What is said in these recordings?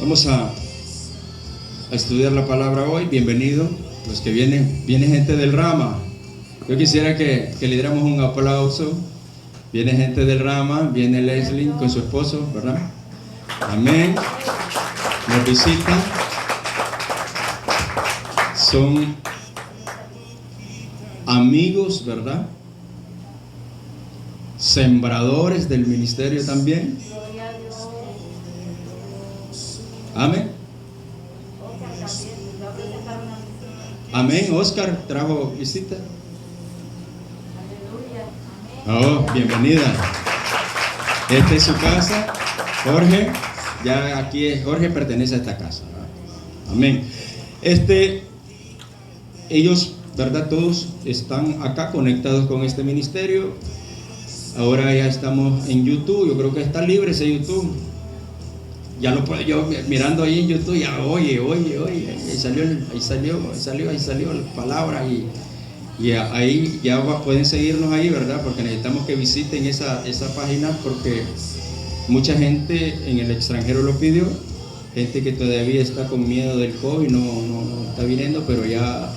Vamos a estudiar la palabra hoy. Bienvenido. Los que vienen gente del Rama. Yo quisiera que le diéramos un aplauso. Viene gente del Rama, viene Leslie con su esposo, ¿verdad? Amén. Nos visitan. Son amigos, ¿verdad? Sembradores del ministerio también. Amén. Amén. Oscar trajo visita. Oh, bienvenida. Esta es su casa. Jorge, ya aquí Jorge pertenece a esta casa. Amén. Ellos, ¿verdad? Todos están acá conectados con este ministerio. Ahora ya estamos en YouTube. Yo creo que está libre ese YouTube. Ya lo puedo yo mirando ahí en YouTube. Ya oye. Ahí salió la palabra y ahí ya pueden seguirnos ahí, ¿verdad? Porque necesitamos que visiten esa página, porque mucha gente en el extranjero lo pidió. Gente que todavía está con miedo del COVID no está viniendo, pero ya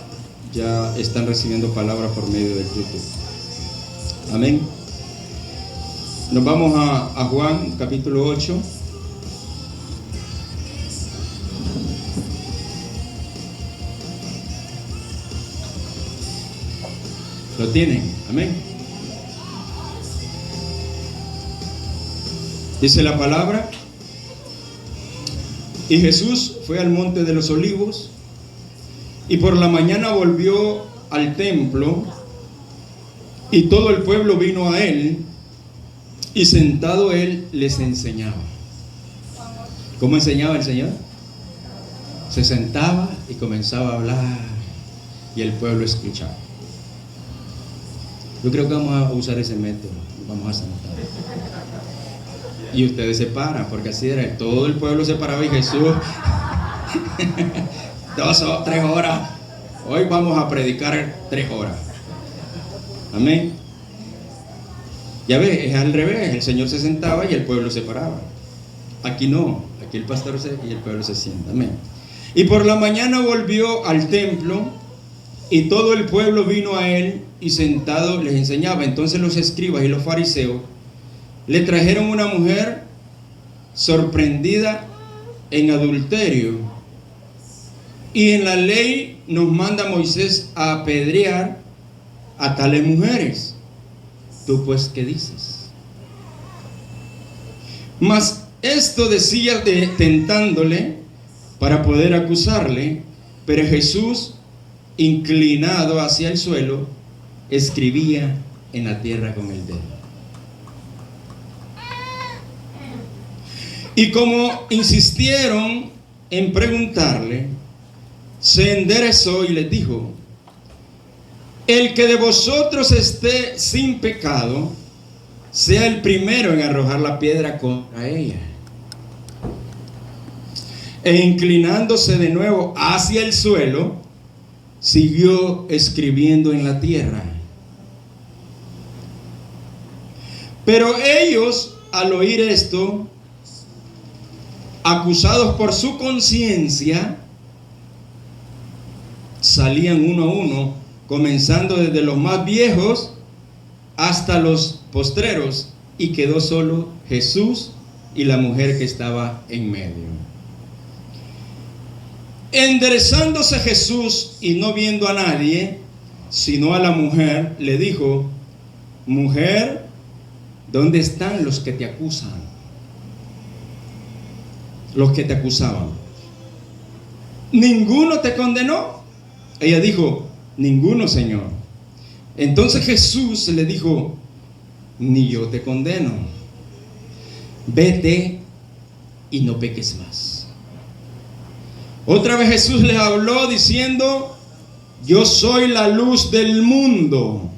están recibiendo palabras por medio del YouTube. Amén. Nos vamos a Juan capítulo 8. ¿Lo tienen? Amén. Dice la palabra: y Jesús fue al monte de los olivos, y por la mañana volvió al templo, y todo el pueblo vino a él, y sentado él les enseñaba. ¿Cómo enseñaba el Señor? Se sentaba y comenzaba a hablar, y el pueblo escuchaba. Yo creo que vamos a usar ese método. Vamos a sentar. Y ustedes se paran, porque así era. Todo el pueblo se paraba y Jesús 2 o 3 horas. Hoy vamos a predicar 3 horas. Amén. Ya ves, es al revés. El Señor se sentaba y el pueblo se paraba. Aquí no. Aquí el pastor y el pueblo se sienta. Amén. Y por la mañana volvió al templo, y todo el pueblo vino a él, y sentado les enseñaba. Entonces los escribas y los fariseos le trajeron una mujer sorprendida en adulterio, y en la ley nos manda Moisés a apedrear a tales mujeres. ¿Tú pues qué dices? Mas esto decía tentándole para poder acusarle, pero Jesús, inclinado hacia el suelo, escribía en la tierra con el dedo. Y como insistieron en preguntarle, se enderezó y les dijo: el que de vosotros esté sin pecado, sea el primero en arrojar la piedra contra ella. E inclinándose de nuevo hacia el suelo, siguió escribiendo en la tierra. Pero ellos, al oír esto, acusados por su conciencia, salían uno a uno, comenzando desde los más viejos hasta los postreros, y quedó solo Jesús y la mujer que estaba en medio. Enderezándose Jesús y no viendo a nadie, sino a la mujer, le dijo: mujer, ¿dónde están los que te acusan? Los que te acusaban. ¿Ninguno te condenó? Ella dijo: ninguno, Señor. Entonces Jesús le dijo: ni yo te condeno. Vete y no peques más. Otra vez Jesús les habló diciendo: yo soy la luz del mundo.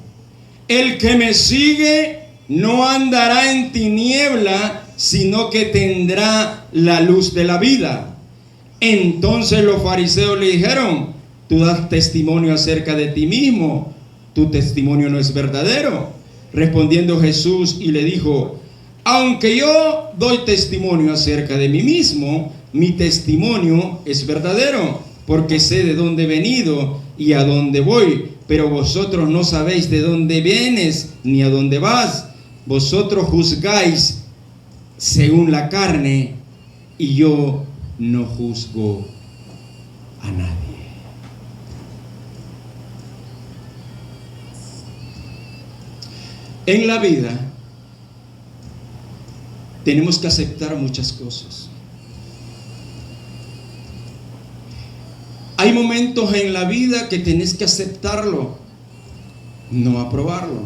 El que me sigue no andará en tiniebla, sino que tendrá la luz de la vida. Entonces los fariseos le dijeron: tú das testimonio acerca de ti mismo, tu testimonio no es verdadero. Respondiendo Jesús y le dijo: aunque yo doy testimonio acerca de mí mismo, mi testimonio es verdadero, porque sé de dónde he venido y a dónde voy, pero vosotros no sabéis de dónde vienes ni a dónde vas. Vosotros juzgáis según la carne, y yo no juzgo a nadie. En la vida tenemos que aceptar muchas cosas. Hay momentos en la vida que tenés que aceptarlo, no aprobarlo.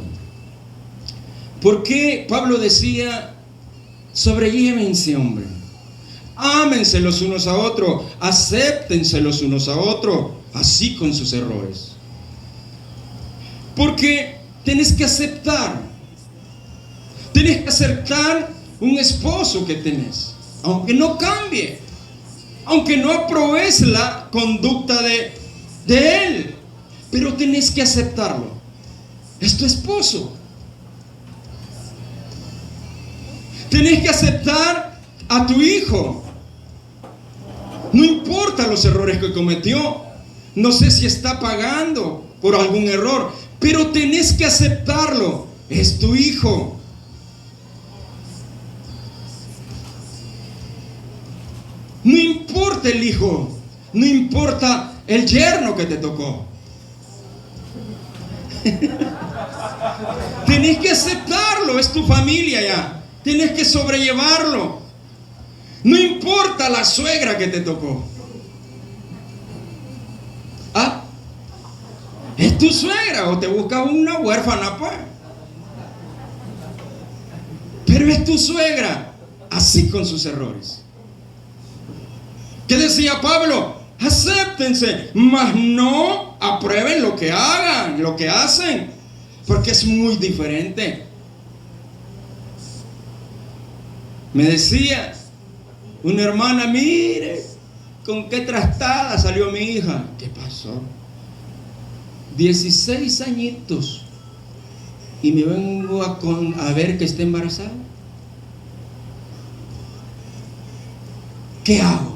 ¿Por qué Pablo decía, sobrellévense, hombre? Ámense los unos a otros, acéptense los unos a otros, así con sus errores. Porque tenés que aceptar un esposo que tenés, aunque no cambie, aunque no apruebes la conducta de él, pero tenés que aceptarlo. Es tu esposo. Tenés que aceptar a tu hijo. No importa los errores que cometió. No sé si está pagando por algún error, pero tenés que aceptarlo. Es tu hijo. No importa el hijo, no importa el yerno que te tocó. Tenés que aceptarlo, es tu familia ya. Tenés que sobrellevarlo. No importa la suegra que te tocó. ¿Ah? Es tu suegra, o te buscas una huérfana, pues. Pero es tu suegra, así con sus errores. ¿Qué decía Pablo? Acéptense, mas no aprueben lo que hagan, lo que hacen, porque es muy diferente. Me decía una hermana, mire, con qué trastada salió mi hija. ¿Qué pasó? 16 añitos y me vengo a ver que está embarazada. ¿Qué hago?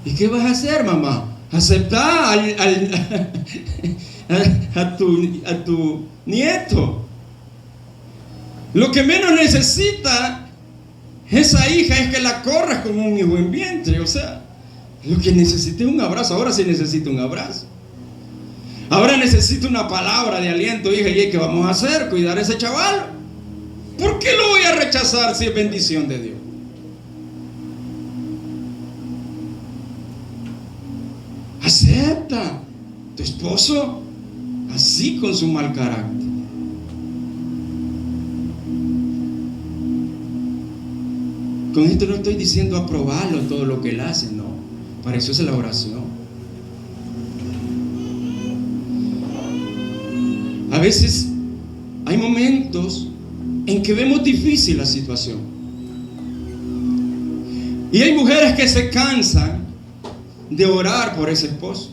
¿Y qué vas a hacer, mamá? Aceptar a tu nieto. Lo que menos necesita esa hija es que la corras como un hijo en vientre. O sea, lo que necesita es un abrazo. Ahora sí necesita un abrazo. Ahora necesito una palabra de aliento, hija. ¿Y qué vamos a hacer? Cuidar a ese chaval. ¿Por qué lo voy a rechazar si es bendición de Dios? Acepta. Tu esposo, así con su mal carácter. Con esto no estoy diciendo aprobarlo todo lo que él hace, no. Para eso es la oración. A veces hay momentos en que vemos difícil la situación. Y hay mujeres que se cansan de orar por ese esposo.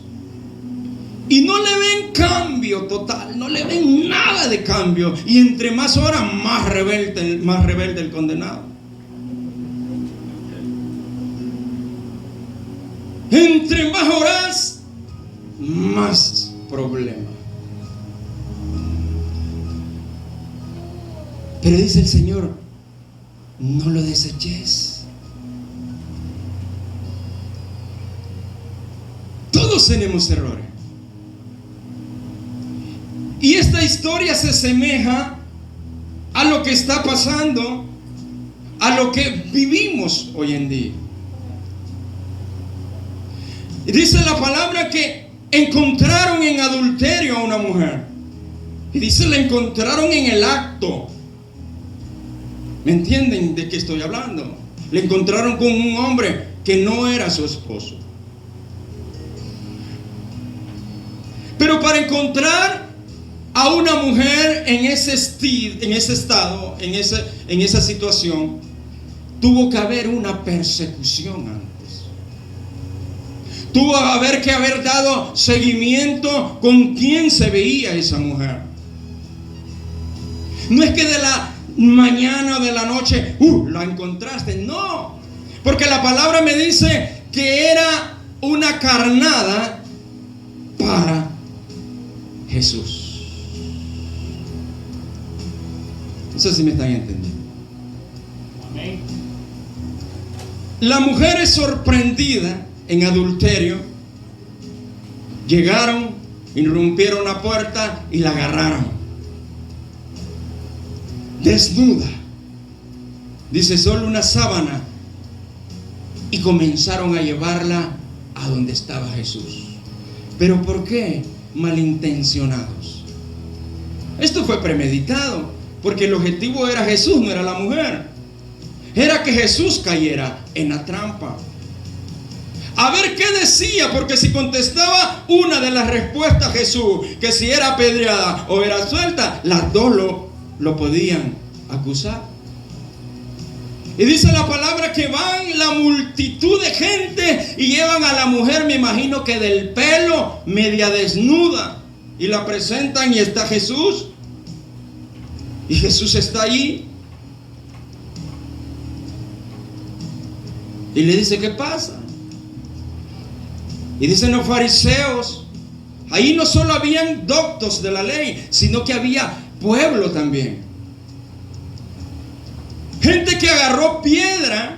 Y no le ven cambio total, no le ven nada de cambio. Y entre más oran, más rebelde el condenado. Entre más oras, más problema. Pero dice el Señor, no lo deseches. Todos tenemos errores. Y esta historia se asemeja a lo que está pasando, a lo que vivimos hoy en día. Y dice la palabra que encontraron en adulterio a una mujer. Y dice, la encontraron en el acto. ¿Me entienden de qué estoy hablando? Le encontraron con un hombre que no era su esposo. Pero para encontrar a una mujer en ese estado, en esa situación, tuvo que haber una persecución antes. Tuvo que haber dado seguimiento con quién se veía esa mujer. No es que mañana de la noche, la encontraste. No, porque la palabra me dice que era una carnada para Jesús. No sé si me están entendiendo. Amén. La mujer es sorprendida en adulterio. Llegaron, irrumpieron la puerta y la agarraron desnuda, dice, solo una sábana, y comenzaron a llevarla a donde estaba Jesús. ¿Pero por qué? Malintencionados. Esto fue premeditado, porque el objetivo era Jesús, no era la mujer. Era que Jesús cayera en la trampa. A ver qué decía, porque si contestaba una de las respuestas Jesús, que si era apedreada o era suelta, las dos lo podían acusar. Y dice la palabra que van la multitud de gente y llevan a la mujer, me imagino que del pelo, media desnuda, y la presentan y está Jesús. Y Jesús está allí. Y le dice, ¿qué pasa? Y dicen los fariseos, ahí no solo habían doctos de la ley, sino que había pueblo también. Gente que agarró piedra,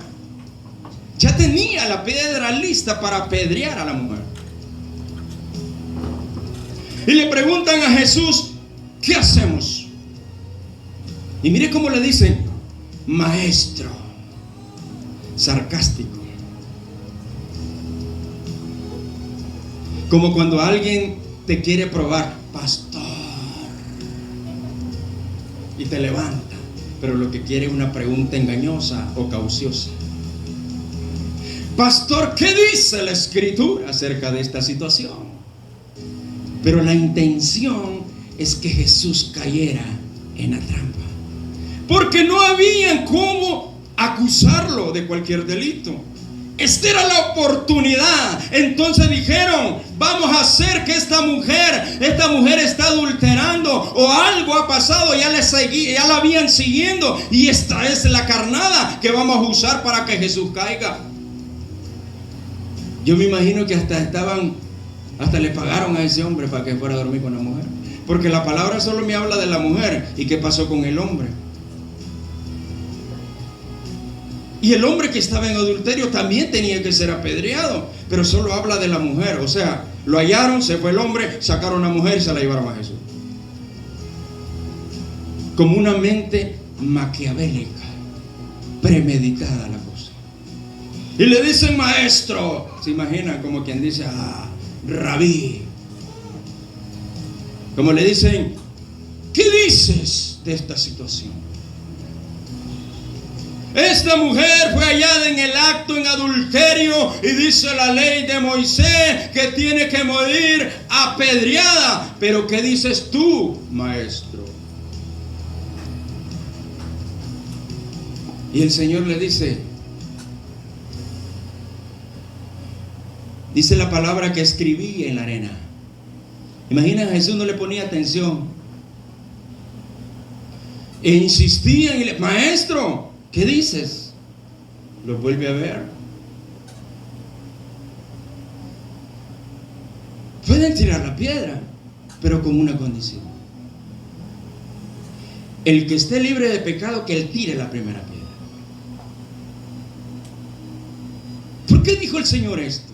ya tenía la piedra lista para apedrear a la mujer. Y le preguntan a Jesús, ¿qué hacemos? Y mire cómo le dicen, maestro, sarcástico. Como cuando alguien te quiere probar, pastor, y te levanta, pero lo que quiere es una pregunta engañosa o cauciosa. Pastor, ¿qué dice la Escritura acerca de esta situación? Pero la intención es que Jesús cayera en la trampa, porque no había cómo acusarlo de cualquier delito. Esta era la oportunidad. Entonces dijeron, vamos a hacer que esta mujer está adulterando, o algo ha pasado, ya la habían siguiendo, y esta es la carnada que vamos a usar para que Jesús caiga. Yo me imagino que hasta le pagaron a ese hombre para que fuera a dormir con la mujer, porque la palabra solo me habla de la mujer. ¿Y qué pasó con el hombre? Y el hombre que estaba en adulterio también tenía que ser apedreado, pero solo habla de la mujer. O sea, lo hallaron, se fue el hombre, sacaron a la mujer y se la llevaron a Jesús. Como una mente maquiavélica, premeditada la cosa. Y le dicen, maestro, se imaginan como quien dice, rabí. Como le dicen, ¿qué dices de esta situación? Esta mujer fue hallada en el acto, en adulterio, y dice la ley de Moisés que tiene que morir apedreada. Pero ¿qué dices tú, maestro? Y el Señor le dice la palabra que escribí en la arena. Imagina, Jesús no le ponía atención. E insistían y le, maestro, ¿qué dices? Lo vuelve a ver. Pueden tirar la piedra, pero con una condición. El que esté libre de pecado, que él tire la primera piedra. ¿Por qué dijo el Señor esto?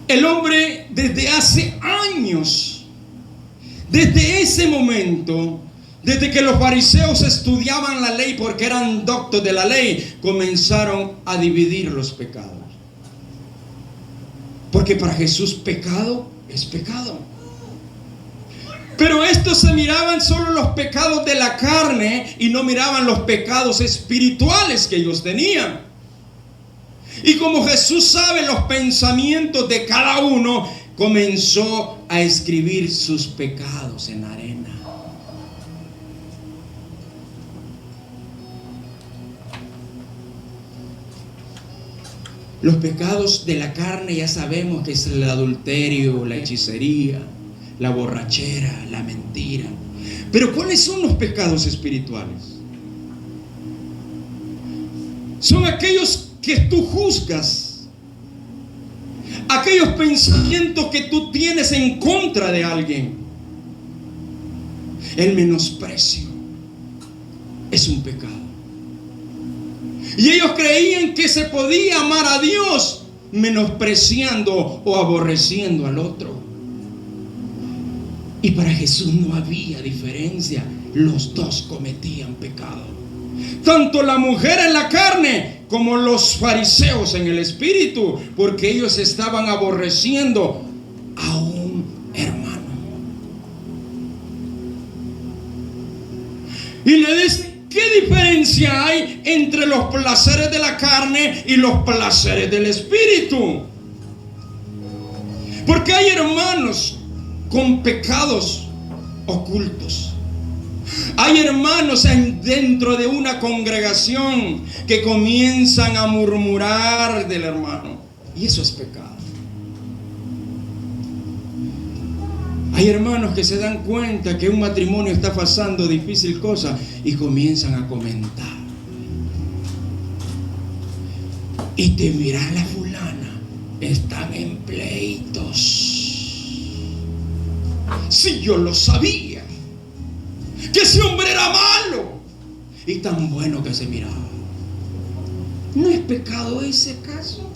El hombre desde hace años, desde ese momento, desde que los fariseos estudiaban la ley porque eran doctos de la ley, comenzaron a dividir los pecados. Porque para Jesús pecado es pecado. Pero estos se miraban solo los pecados de la carne y no miraban los pecados espirituales que ellos tenían. Y como Jesús sabe los pensamientos de cada uno, comenzó a escribir sus pecados en la arena. Los pecados de la carne ya sabemos que es el adulterio, la hechicería, la borrachera, la mentira. Pero ¿cuáles son los pecados espirituales? Son aquellos que tú juzgas, aquellos pensamientos que tú tienes en contra de alguien. El menosprecio es un pecado. Y ellos creían que se podía amar a Dios menospreciando o aborreciendo al otro. Y para Jesús no había diferencia. Los dos cometían pecado. Tanto la mujer en la carne como los fariseos en el espíritu, porque ellos estaban aborreciendo a un hermano. Y le dice: ¿qué diferencia hay entre los placeres de la carne y los placeres del espíritu? Porque hay hermanos con pecados ocultos. Hay hermanos dentro de una congregación que comienzan a murmurar del hermano, y eso es pecado. Hay hermanos que se dan cuenta que un matrimonio está pasando difícil cosa y comienzan a comentar. Y te mira la fulana, están en pleitos. Si yo lo sabía, que ese hombre era malo y tan bueno que se miraba. ¿No es pecado ese caso?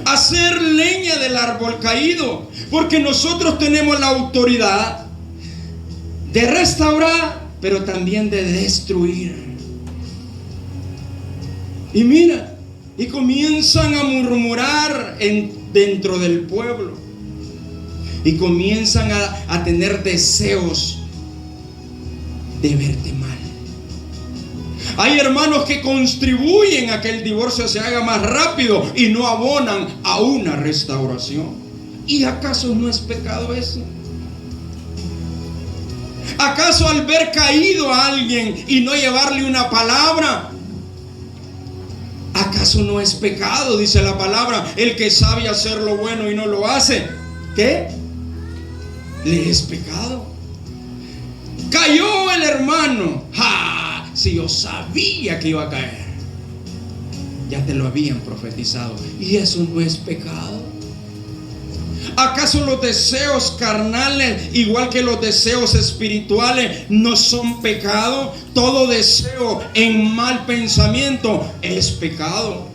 Hacer leña del árbol caído, porque nosotros tenemos la autoridad de restaurar, pero también de destruir. Y mira, y comienzan a murmurar dentro del pueblo, y comienzan a tener deseos de verte mal. Hay hermanos que contribuyen a que el divorcio se haga más rápido y no abonan a una restauración. ¿Y acaso no es pecado eso? ¿Acaso al ver caído a alguien y no llevarle una palabra, acaso no es pecado? Dice la palabra: el que sabe hacer lo bueno y no lo hace, ¿qué? Le es pecado. Cayó el hermano. ¡Ja! Si yo sabía que iba a caer. Ya te lo habían profetizado. ¿Y eso no es pecado? ¿Acaso los deseos carnales, igual que los deseos espirituales, no son pecado? Todo deseo en mal pensamiento es pecado.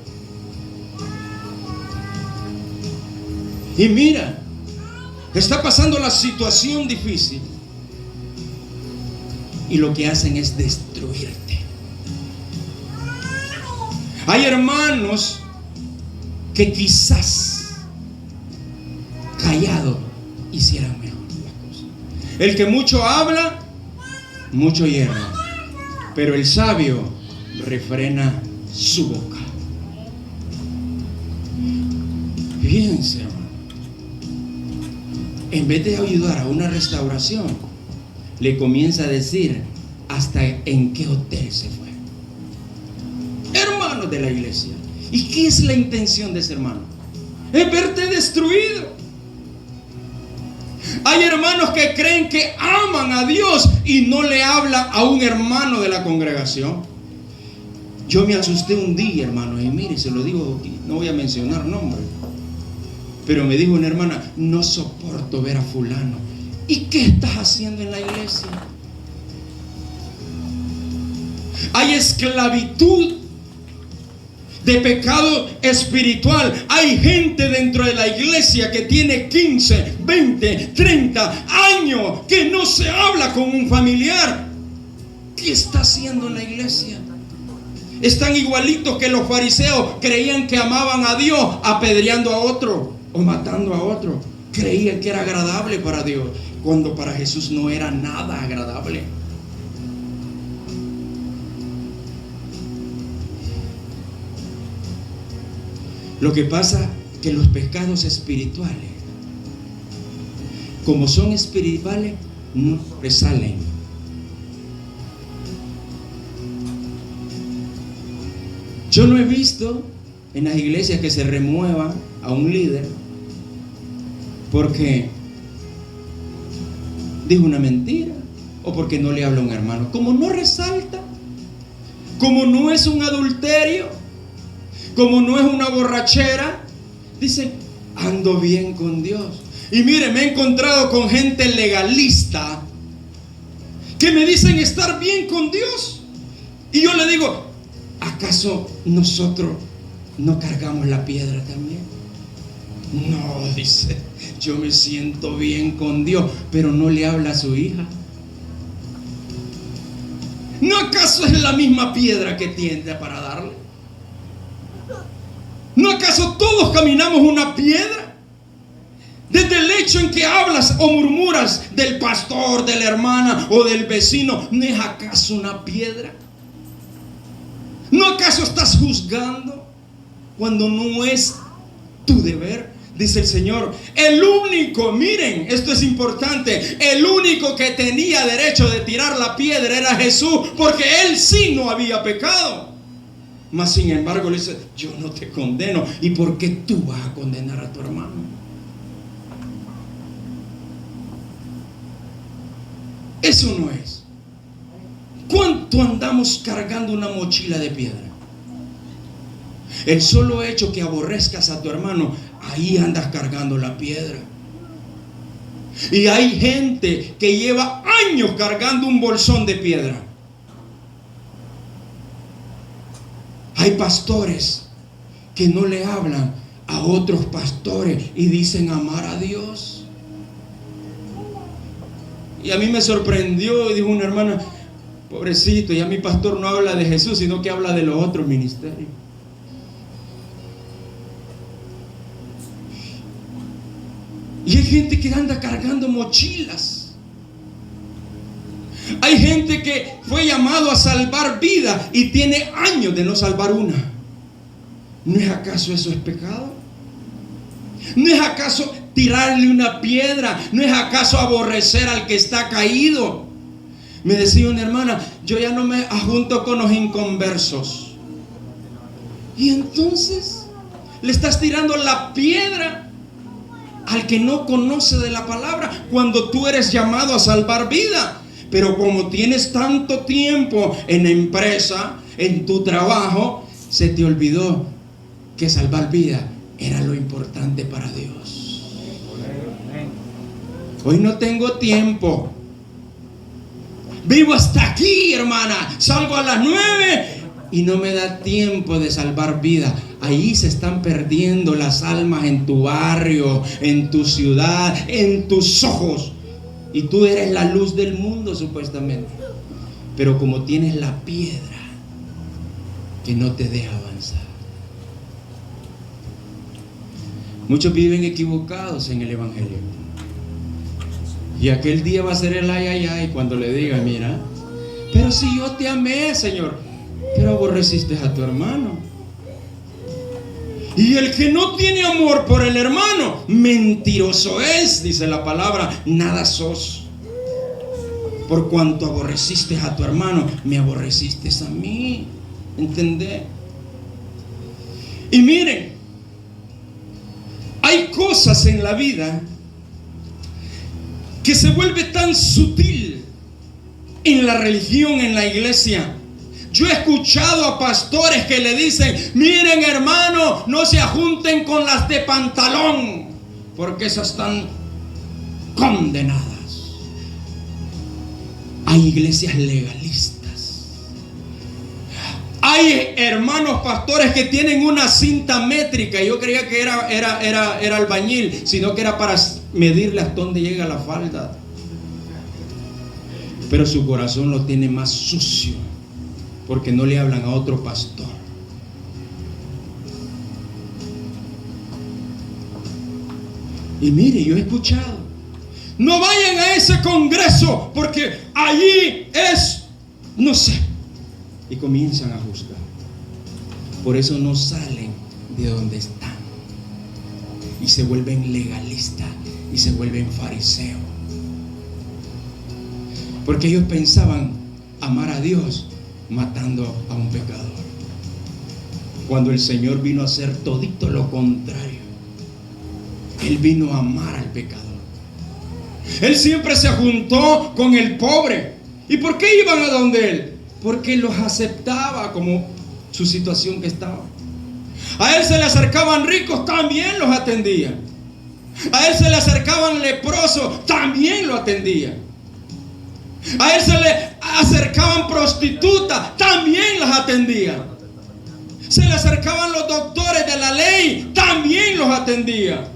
Y mira, está pasando la situación difícil, y lo que hacen es destruirte. Hay hermanos que quizás callado hicieran mejor las cosas. El que mucho habla, mucho hierra, pero el sabio refrena su boca. Fíjense, hermano, en vez de ayudar a una restauración, le comienza a decir hasta en qué hotel se fue. Hermanos de la iglesia, ¿y qué es la intención de ese hermano? Es verte destruido. Hay hermanos que creen que aman a Dios y no le habla a un hermano de la congregación. Yo me asusté un día, hermano, y mire, se lo digo, no voy a mencionar nombre, pero me dijo una hermana: no soporto ver a fulano. ¿Y qué estás haciendo en la iglesia? Hay esclavitud de pecado espiritual. Hay gente dentro de la iglesia que tiene 15, 20, 30 años que no se habla con un familiar. ¿Qué está haciendo en la iglesia? Están igualitos que los fariseos. Creían que amaban a Dios apedreando a otro o matando a otro. Creían que era agradable para Dios, cuando para Jesús no era nada agradable. Lo que pasa que los pecados espirituales, como son espirituales, no resalen. Yo no he visto en las iglesias que se remueva a un líder porque dijo una mentira o porque no le habla a un hermano. Como no resalta, como no es un adulterio, como no es una borrachera, dice, ando bien con Dios. Y mire, me he encontrado con gente legalista que me dicen estar bien con Dios. Y yo le digo, ¿acaso nosotros no cargamos la piedra también? No, dice, yo me siento bien con Dios, pero no le habla a su hija. ¿No acaso es la misma piedra que tiende para darle? ¿No acaso todos caminamos una piedra? Desde el hecho en que hablas o murmuras del pastor, de la hermana o del vecino, ¿no es acaso una piedra? ¿No acaso estás juzgando cuando no es tu deber? Dice el Señor, el único, miren, esto es importante, el único que tenía derecho de tirar la piedra era Jesús, porque Él sí no había pecado. Mas sin embargo le dice, yo no te condeno. ¿Y por qué tú vas a condenar a tu hermano? Eso no es. ¿Cuánto andamos cargando una mochila de piedra? El solo hecho que aborrezcas a tu hermano, ahí andas cargando la piedra. Y hay gente que lleva años cargando un bolsón de piedra. Hay pastores que no le hablan a otros pastores y dicen amar a Dios. Y a mí me sorprendió, dijo una hermana, pobrecito, ya mi pastor no habla de Jesús, sino que habla de los otros ministerios. Y hay gente que anda cargando mochilas. Hay gente que fue llamado a salvar vida y tiene años de no salvar una. ¿No es acaso eso es pecado? ¿No es acaso tirarle una piedra? ¿No es acaso aborrecer al que está caído? Me decía una hermana, yo ya no me ajunto con los inconversos. Y entonces le estás tirando la piedra al que no conoce de la palabra, cuando tú eres llamado a salvar vida. Pero como tienes tanto tiempo en la empresa, en tu trabajo, se te olvidó que salvar vida era lo importante para Dios. Hoy no tengo tiempo. Vivo hasta aquí, hermana. Salgo a las 9 y no me da tiempo de salvar vida. Ahí se están perdiendo las almas en tu barrio, en tu ciudad, en tus ojos. Y tú eres la luz del mundo supuestamente. Pero como tienes la piedra que no te deja avanzar. Muchos viven equivocados en el evangelio. Y aquel día va a ser el ay, ay, ay, cuando le diga, mira, pero si yo te amé, Señor, pero aborreciste a tu hermano. Y el que no tiene amor por el hermano, mentiroso es, dice la palabra, nada sos. Por cuanto aborreciste a tu hermano, me aborreciste a mí. ¿Entendés? Y miren, hay cosas en la vida que se vuelve tan sutil en la religión, en la iglesia. Yo he escuchado a pastores que le dicen, miren hermano, no se ajunten con las de pantalón, porque esas están condenadas. Hay iglesias legalistas. Hay hermanos pastores que tienen una cinta métrica. Yo creía que era albañil, sino que era para medirle hasta dónde llega la falda. Pero su corazón lo tiene más sucio, porque no le hablan a otro pastor. Y mire, yo he escuchado, no vayan a ese congreso porque allí es, no sé. Y comienzan a juzgar. Por eso no salen de donde están. Y se vuelven legalistas y se vuelven fariseos. Porque ellos pensaban amar a Dios matando a un pecador, cuando el Señor vino a hacer todito lo contrario. Él vino a amar al pecador. Él siempre se juntó con el pobre. ¿Y por qué iban a donde él? Porque los aceptaba como su situación que estaba. A él se le acercaban ricos, también los atendía. A él se le acercaban leprosos, también lo atendía. A él se le acercaban prostitutas, también las atendía. Se le acercaban los doctores de la ley, también los atendía.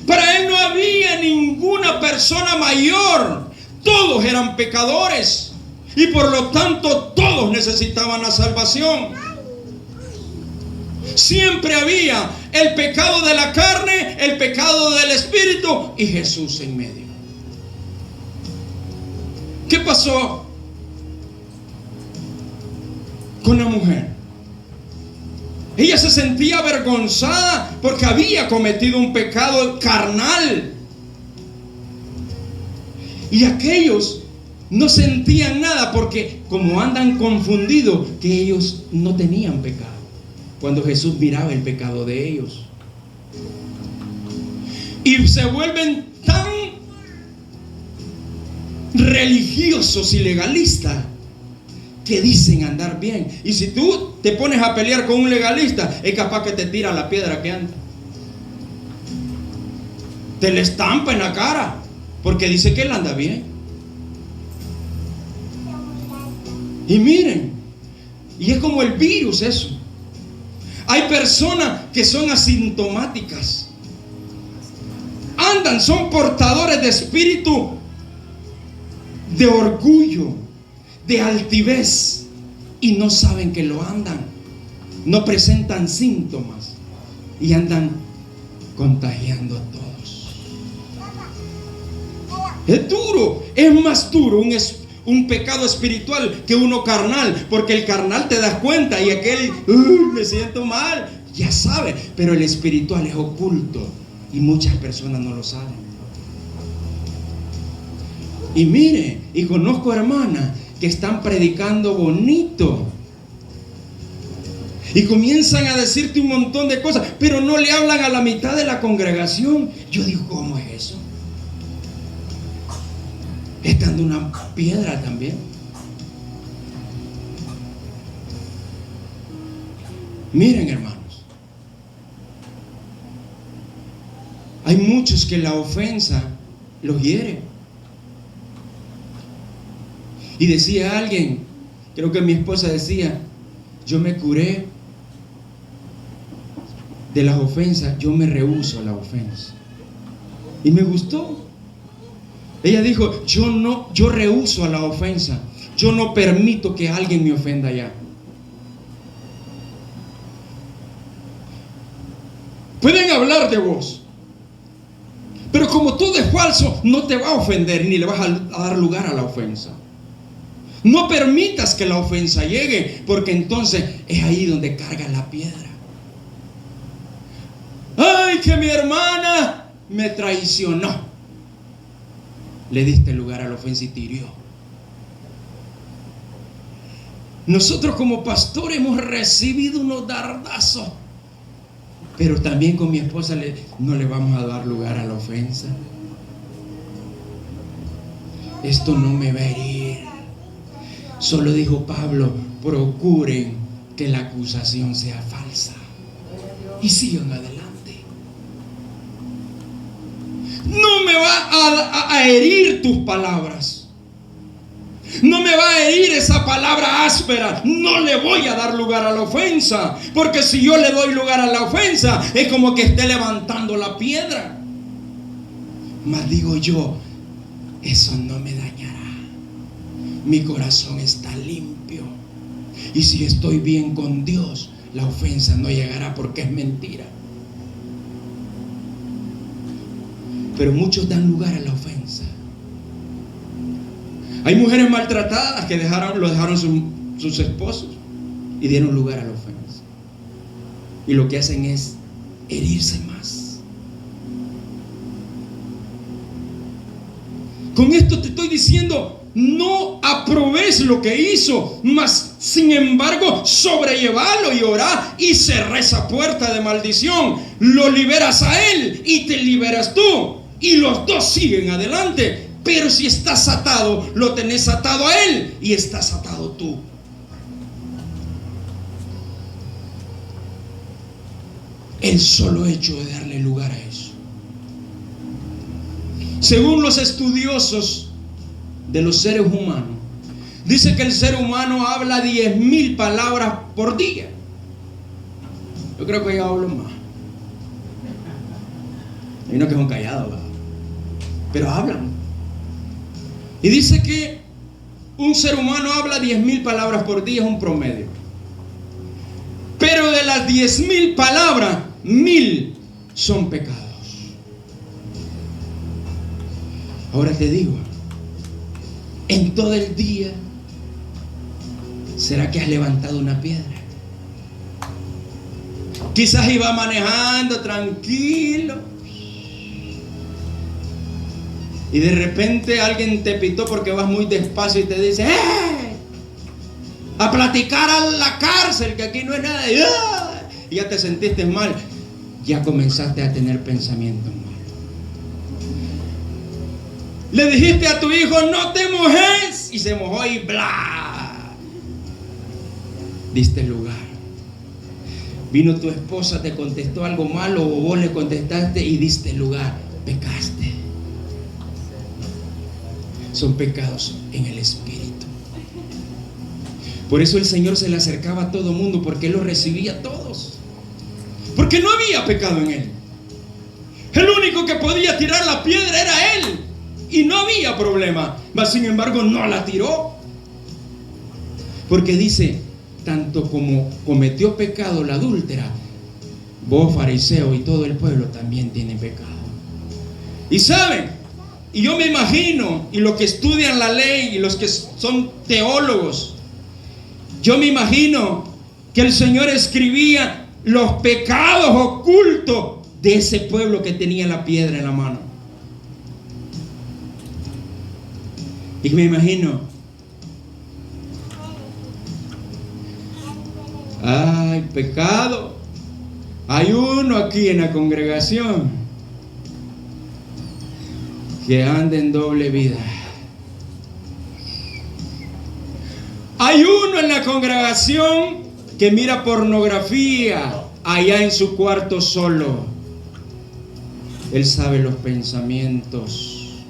Para él no había ninguna persona mayor. Todos eran pecadores y por lo tanto todos necesitaban la salvación. Siempre había el pecado de la carne, el pecado del espíritu y Jesús en medio. ¿Qué pasó con la mujer? Ella se sentía avergonzada porque había cometido un pecado carnal. Y aquellos no sentían nada porque como andan confundidos, que ellos no tenían pecado. Cuando Jesús miraba el pecado de ellos. Y se vuelven tan religiosos y legalistas que dicen andar bien. Y si tú te pones a pelear con un legalista, es capaz que te tira la piedra que anda. Te le estampa en la cara porque dice que él anda bien. Y miren, y es como el virus eso. Hay personas que son asintomáticas. Andan, son portadores de espíritu de orgullo, de altivez, y no saben que lo andan. No presentan síntomas y andan contagiando a todos. Es duro, es más duro un pecado espiritual que uno carnal, porque el carnal te das cuenta y aquel, me siento mal, ya sabe, pero el espiritual es oculto y muchas personas no lo saben. Y mire, y conozco hermanas que están predicando bonito y comienzan a decirte un montón de cosas, pero no le hablan a la mitad de la congregación. Yo digo, ¿cómo es eso? Estando una piedra también. Miren, hermanos, hay muchos que la ofensa los hiere. Y decía alguien, creo que mi esposa decía, yo me curé de las ofensas, yo me rehúso a la ofensa. Y me gustó. Ella dijo, yo rehúso a la ofensa. Yo no permito que alguien me ofenda ya. Pueden hablar de vos, pero como todo es falso, no te va a ofender ni le vas a dar lugar a la ofensa. No permitas que la ofensa llegue, porque entonces es ahí donde carga la piedra. Ay, que mi hermana me traicionó. Le diste lugar a la ofensa y te hirió. Nosotros como pastores hemos recibido unos dardazos, pero también con mi esposa no le vamos a dar lugar a la ofensa. Esto no me va a herir. Solo dijo Pablo, procuren que la acusación sea falsa y sigan adelante. No me va a herir tus palabras. No me va a herir esa palabra áspera. No le voy a dar lugar a la ofensa, porque si yo le doy lugar a la ofensa, es como que esté levantando la piedra. Mas digo yo, eso no me dañará. Mi corazón está limpio. Y si estoy bien con Dios, la ofensa no llegará porque es mentira. Pero muchos dan lugar a la ofensa. Hay mujeres maltratadas que lo dejaron sus esposos y dieron lugar a la ofensa. Y lo que hacen es herirse más. Con esto te estoy diciendo, no aprobes lo que hizo, mas sin embargo sobrellevalo y orá y cerrá esa puerta de maldición. Lo liberas a él y te liberas tú. y los dos siguen adelante. Pero si estás atado, lo tenés atado a él y estás atado tú. El solo hecho de darle lugar a eso. Según los estudiosos de los seres humanos, dice que el ser humano habla 10,000 palabras por día. Yo creo que yo hablo más. Hay unos que son callados, ¿verdad? Pero hablan. Y dice que un ser humano habla 10,000 palabras por día, es un promedio. Pero de las 10,000 palabras, 1,000 son pecados. Ahora te digo, en todo el día, ¿será que has levantado una piedra? Quizás iba manejando tranquilo y de repente alguien te pitó porque vas muy despacio y te dice: a platicar a la cárcel, que aquí no es nada. Y ya te sentiste mal. Ya comenzaste a tener pensamientos malos. Le dijiste a tu hijo: no te mojes, y se mojó y bla. Diste lugar. Vino tu esposa, te contestó algo malo, o vos le contestaste y diste lugar. Pecaste. Son pecados en el espíritu. Por eso el Señor se le acercaba a todo mundo, porque Él los recibía a todos, porque no había pecado en Él. El único que podía tirar la piedra era Él, y no había problema. Mas sin embargo no la tiró, porque dice: tanto como cometió pecado la adúltera, vos, fariseo, y todo el pueblo también tienen pecado. Y saben, y yo me imagino, y los que estudian la ley y los que son teólogos, yo me imagino que el Señor escribía los pecados ocultos de ese pueblo que tenía la piedra en la mano. Y me imagino: ay, pecado, hay uno aquí en la congregación que anda en doble vida. Hay uno en la congregación que mira pornografía allá en su cuarto solo. Él sabe los pensamientos.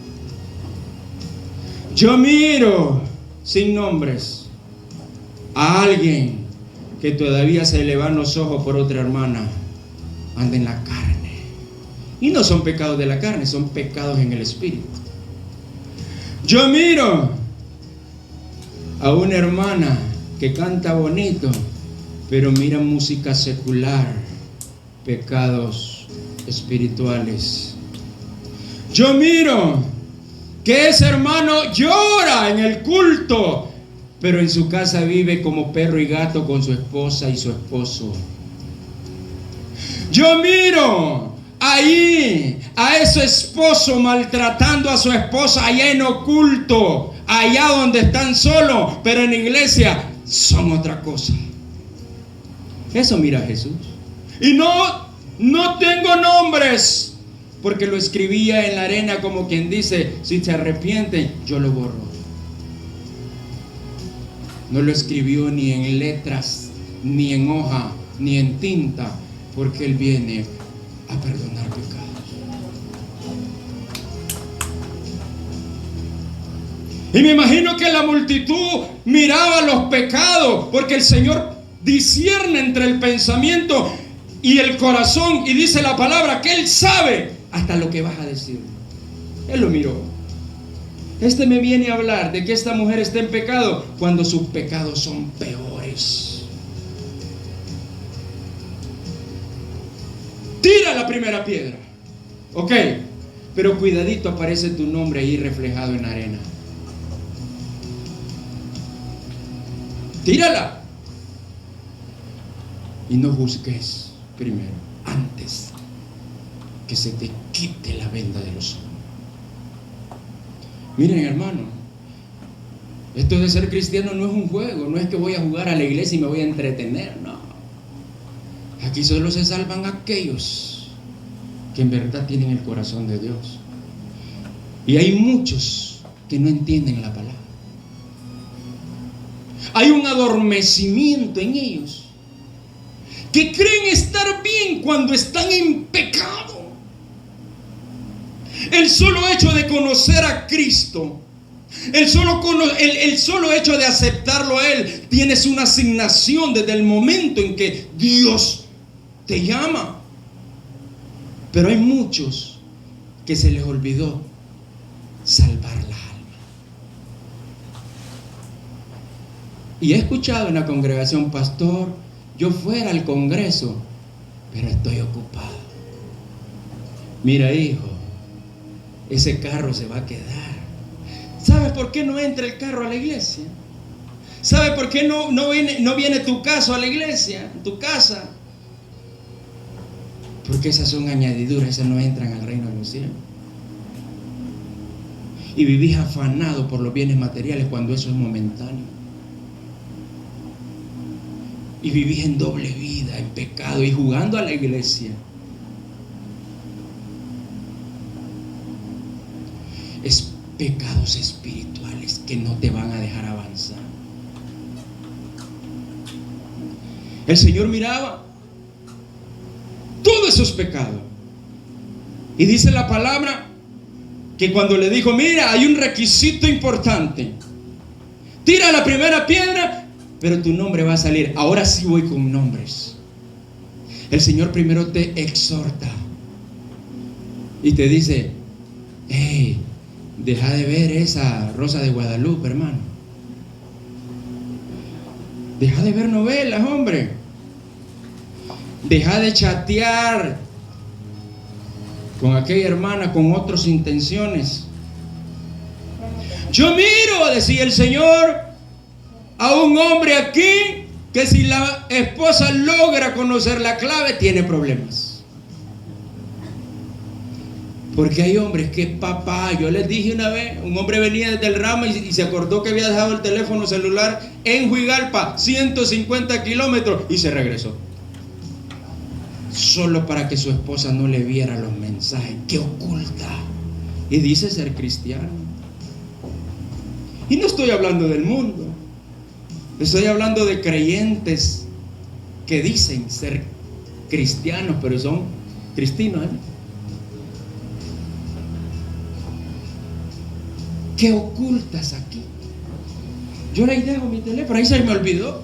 Yo miro, sin nombres, a alguien que todavía se le van los ojos por otra hermana. Anda en la carne. Y no son pecados de la carne, son pecados en el espíritu. Yo miro a una hermana que canta bonito, pero mira música secular. Pecados espirituales. Yo miro que ese hermano llora en el culto, pero en su casa vive como perro y gato con su esposa y su esposo. Yo miro ahí a ese esposo maltratando a su esposa allá en oculto, allá donde están solos, pero en la iglesia son otra cosa. Eso mira Jesús. Y no tengo nombres, porque lo escribía en la arena, como quien dice: si se arrepienten, yo lo borro. No lo escribió ni en letras, ni en hoja, ni en tinta, porque Él viene a perdonar pecados. Y me imagino que la multitud miraba los pecados, porque el Señor discierne entre el pensamiento y el corazón, y dice la palabra que Él sabe hasta lo que vas a decir. Él lo miró. Este me viene a hablar de que esta mujer está en pecado cuando sus pecados son peores. Tira la primera piedra. Ok, pero cuidadito, aparece tu nombre ahí reflejado en la arena. Tírala. Y no juzgues primero, antes que se te quite la venda de los ojos. Miren, hermano, esto de ser cristiano no es un juego. No es que voy a jugar a la iglesia y me voy a entretener, no. Aquí solo se salvan aquellos que en verdad tienen el corazón de Dios. Y hay muchos que no entienden la palabra. Hay un adormecimiento en ellos, que creen estar bien cuando están en pecado. El solo hecho de conocer a Cristo, el solo hecho de aceptarlo a Él, tienes una asignación desde el momento en que Dios te llama. Pero hay muchos que se les olvidó salvar la alma. Y he escuchado en la congregación: pastor, yo fuera al congreso, pero estoy ocupado. Mira, hijo, ese carro se va a quedar. ¿Sabes por qué no entra el carro a la iglesia? ¿Sabes por qué no viene tu caso a la iglesia, tu casa? Porque esas son añadiduras, esas no entran al reino de los cielos. Y vivís afanado por los bienes materiales cuando eso es momentáneo. Y vivís en doble vida, en pecado y jugando a la iglesia. Es pecados espirituales que no te van a dejar avanzar. El Señor miraba todos esos pecados. Y dice la palabra que cuando le dijo: mira, hay un requisito importante. Tira la primera piedra, pero tu nombre va a salir. Ahora sí voy con nombres. El Señor primero te exhorta y te dice: hey, deja de ver esa Rosa de Guadalupe, hermano. Deja de ver novelas, hombre. Deja de chatear con aquella hermana con otras intenciones. Yo miro, decía el Señor, a un hombre aquí que si la esposa logra conocer la clave, tiene problemas. Porque hay hombres que, papá, yo les dije una vez, un hombre venía desde el ramo y se acordó que había dejado el teléfono celular en Huigalpa, 150 kilómetros, y se regresó. Solo para que su esposa no le viera los mensajes. ¡Qué oculta! Y dice ser cristiano. Y no estoy hablando del mundo. Estoy hablando de creyentes que dicen ser cristianos, pero son cristinos, ¿eh? ¿Qué ocultas aquí? Yo ahí dejo mi teléfono, ahí se me olvidó.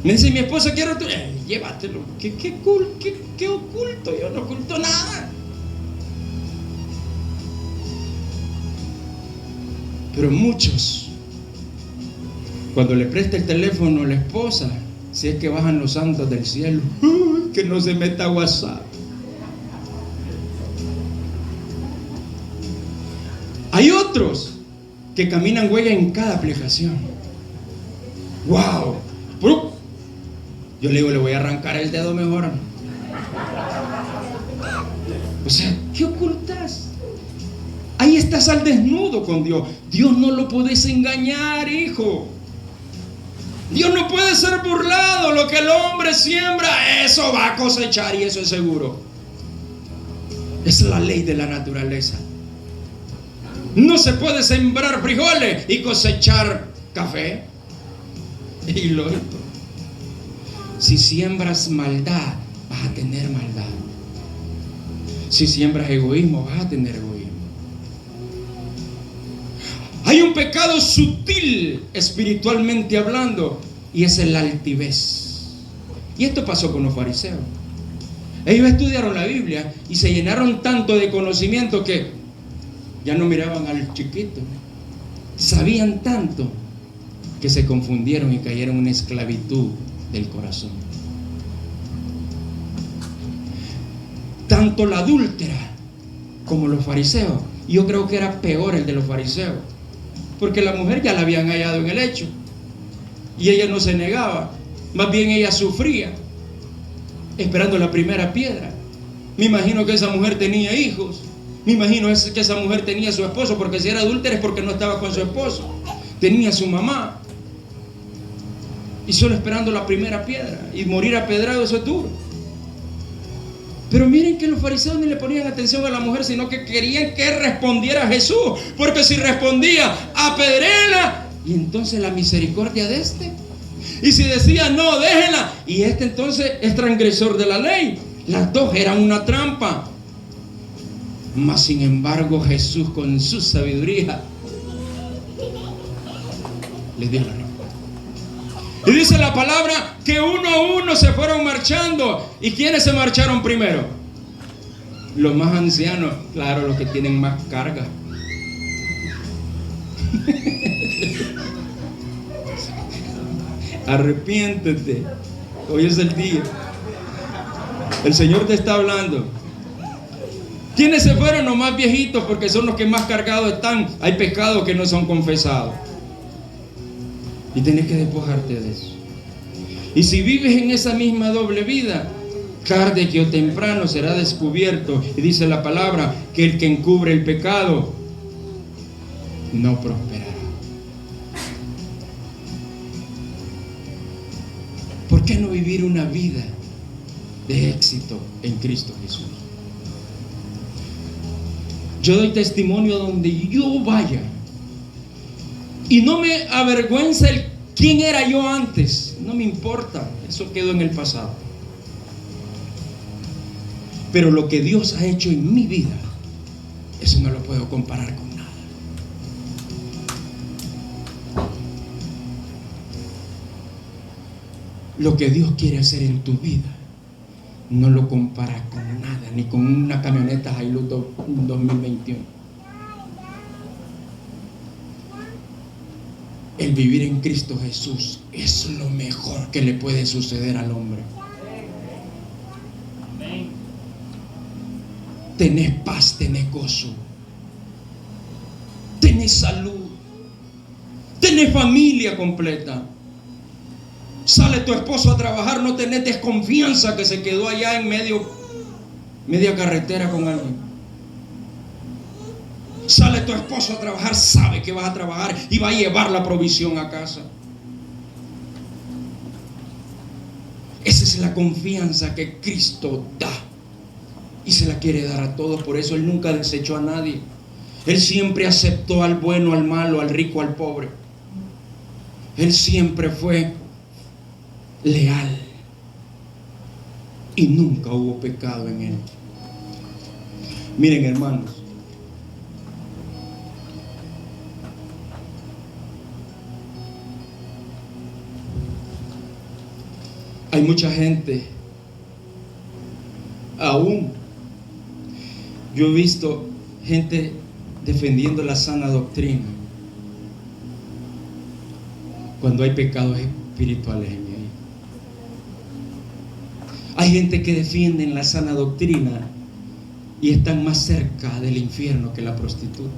Me dice mi esposa: quiero tu... llévatelo. ¿Qué oculto? Yo no oculto nada. Pero muchos, cuando le presta el teléfono a la esposa, si es que bajan los santos del cielo, que no se meta a WhatsApp. Hay otros que caminan huella en cada aplicación. ¡Wow! Yo le digo: le voy a arrancar el dedo mejor. O sea, ¿qué ocultas? Ahí estás al desnudo con Dios. Dios no lo puedes engañar, hijo. Dios no puede ser burlado. Lo que el hombre siembra, eso va a cosechar, y eso es seguro. Es la ley de la naturaleza. No se puede sembrar frijoles y cosechar café. Y lo otro. Si siembras maldad, vas a tener maldad. Si siembras egoísmo, vas a tener egoísmo. Hay un pecado sutil, espiritualmente hablando, y es el altivez. Y esto pasó con los fariseos. Ellos estudiaron la Biblia y se llenaron tanto de conocimiento que ya no miraban al chiquito. Sabían tanto que se confundieron y cayeron en una esclavitud del corazón. Tanto la adúltera como los fariseos. Yo creo que era peor el de los fariseos, porque la mujer ya la habían hallado en el hecho y ella no se negaba, más bien ella sufría esperando la primera piedra. Me imagino que esa mujer tenía hijos, me imagino que esa mujer tenía su esposo, porque si era adúltera es porque no estaba con su esposo, tenía su mamá, y solo esperando la primera piedra, y morir apedrado, eso es duro. Pero miren que los fariseos ni le ponían atención a la mujer, sino que querían que respondiera Jesús, porque si respondía, apedréela, y entonces la misericordia de este. Y si decía, no, déjenla, y este entonces es transgresor de la ley. Las dos eran una trampa. Mas sin embargo Jesús, con su sabiduría, les dio la respuesta. Y dice la palabra que uno a uno se fueron marchando. ¿Y quiénes se marcharon primero? Los más ancianos, claro, los que tienen más carga. Arrepiéntete, hoy es el día. El Señor te está hablando. ¿Quiénes se fueron? Los más viejitos, porque son los que más cargados están. Hay pecados que no son confesados y tienes que despojarte de eso. Y si vives en esa misma doble vida, tarde que o temprano será descubierto. Y dice la palabra que el que encubre el pecado no prosperará. ¿Por qué no vivir una vida de éxito en Cristo Jesús? Yo doy testimonio donde yo vaya, y no me avergüenza el quién era yo antes. No me importa, eso quedó en el pasado. Pero lo que Dios ha hecho en mi vida, eso no lo puedo comparar con nada. Lo que Dios quiere hacer en tu vida, no lo comparas con nada, ni con una camioneta Hilux 2021. El vivir en Cristo Jesús es lo mejor que le puede suceder al hombre. Tenés paz, tenés gozo, tenés salud, tenés familia completa. Sale tu esposo a trabajar, no tenés desconfianza que se quedó allá en media carretera con alguien. Sale tu esposo a trabajar, sabe que vas a trabajar y va a llevar la provisión a casa. Esa es la confianza que Cristo da y se la quiere dar a todos. Por eso Él nunca desechó a nadie. Él siempre aceptó al bueno, al malo, al rico, al pobre. Él siempre fue leal y nunca hubo pecado en Él. Miren, hermanos, hay mucha gente, aún yo he visto gente defendiendo la sana doctrina cuando hay pecados espirituales en ella. Hay gente que defiende la sana doctrina y están más cerca del infierno que la prostituta.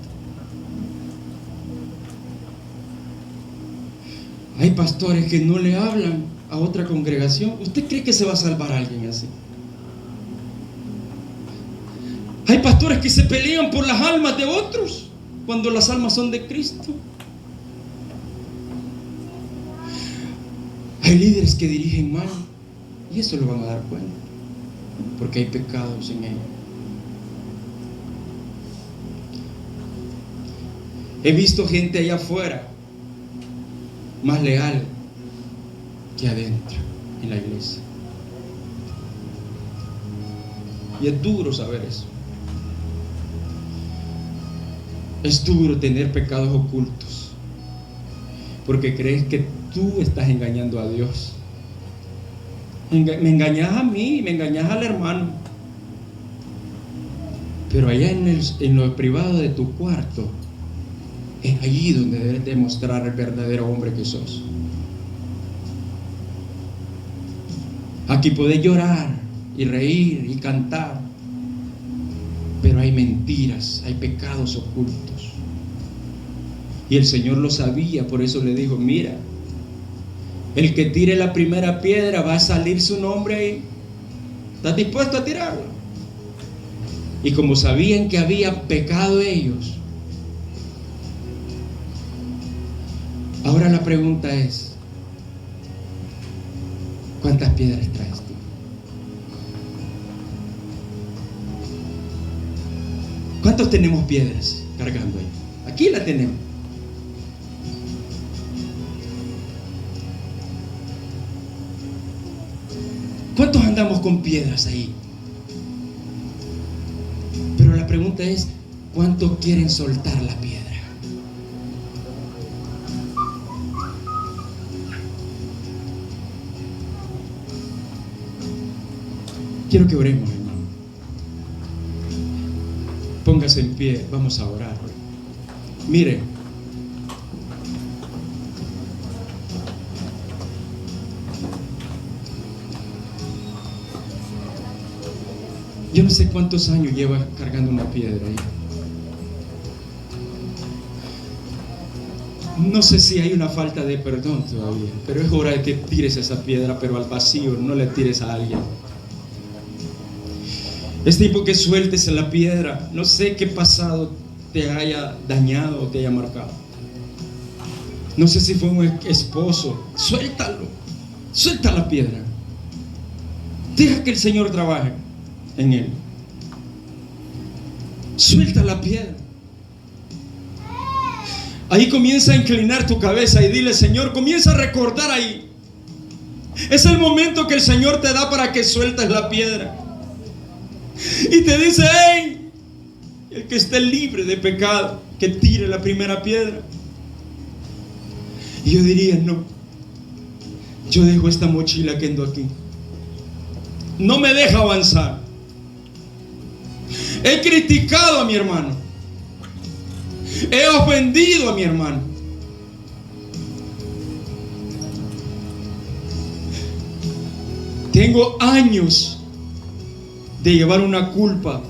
Hay pastores que no le hablan a otra congregación. ¿Usted cree que se va a salvar a alguien así? Hay pastores que se pelean por las almas de otros cuando las almas son de Cristo. Hay líderes que dirigen mal y eso lo van a dar cuenta porque hay pecados en ellos. He visto gente allá afuera más leal que adentro en la iglesia. Y es duro saber eso. Es duro tener pecados ocultos porque crees que tú estás engañando a Dios. Me engañas a mí, me engañas al hermano, pero allá en lo privado de tu cuarto es allí donde debes demostrar el verdadero hombre que sos. Aquí podés llorar y reír y cantar, pero hay mentiras, hay pecados ocultos. Y el Señor lo sabía, por eso le dijo: mira, el que tire la primera piedra va a salir su nombre ahí. ¿Estás dispuesto a tirarlo? Y como sabían que había pecado ellos, ahora la pregunta es: ¿cuántas piedras traes tú? ¿Cuántos tenemos piedras cargando ahí? Aquí la tenemos. ¿Cuántos andamos con piedras ahí? Pero la pregunta es, ¿cuántos quieren soltar la piedra? Quiero que oremos, hermano. Póngase en pie, vamos a orar. Mire, yo no sé cuántos años lleva cargando una piedra ahí. No sé si hay una falta de perdón todavía, pero es hora de que tires esa piedra, pero al vacío, no le tires a alguien. Es tiempo que sueltes la piedra. No sé qué pasado te haya dañado o te haya marcado. No sé si fue un esposo. Suéltalo. Suelta la piedra. Deja que el Señor trabaje en él. Suelta la piedra. Ahí comienza a inclinar tu cabeza y dile: Señor, comienza a recordar ahí. Es el momento que el Señor te da para que sueltes la piedra. Y te dice: hey, el que esté libre de pecado, que tire la primera piedra. Y yo diría: no, yo dejo esta mochila que ando aquí, no me deja avanzar. He criticado a mi hermano, he ofendido a mi hermano. Tengo años de llevar una culpa.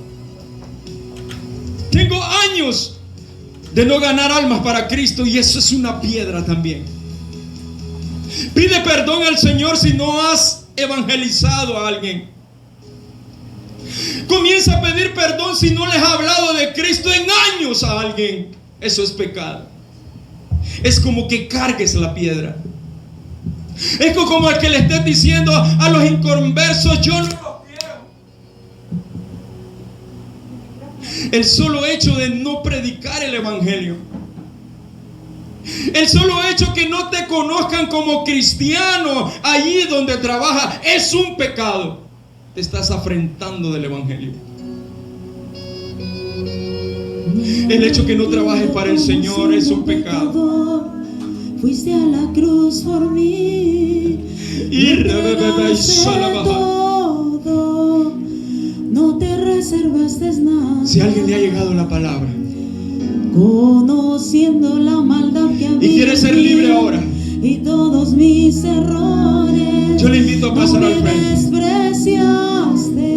Tengo años de no ganar almas para Cristo, y eso es una piedra también. Pide perdón al Señor si no has evangelizado a alguien. Comienza a pedir perdón si no les has hablado de Cristo en años a alguien. Eso es pecado. Es como que cargues la piedra. Es como el que le estés diciendo a los inconversos: yo no los quiero. El solo hecho de no predicar el evangelio, el solo hecho que no te conozcan como cristiano allí donde trabajas, es un pecado. Te estás afrentando del evangelio. El hecho que no trabajes para el Señor es un pecado. Fuiste a la cruz por mí y todo, no te reservaste nada. Si a alguien le ha llegado la palabra conociendo la maldad que había y quiere ser libre ahora, y todos mis errores, yo le invito a pasar al frente.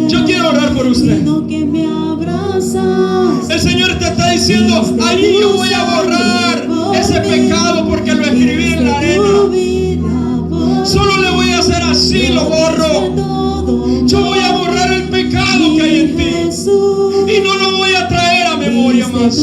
Yo quiero orar por usted. Que me abrazaste. El Señor te está diciendo: ahí yo voy a borrar ese pecado porque lo escribí en la arena. Solo le voy a hacer así, lo borro. Yo voy a borrar el pecado que hay en ti y no lo voy a traer a memoria más.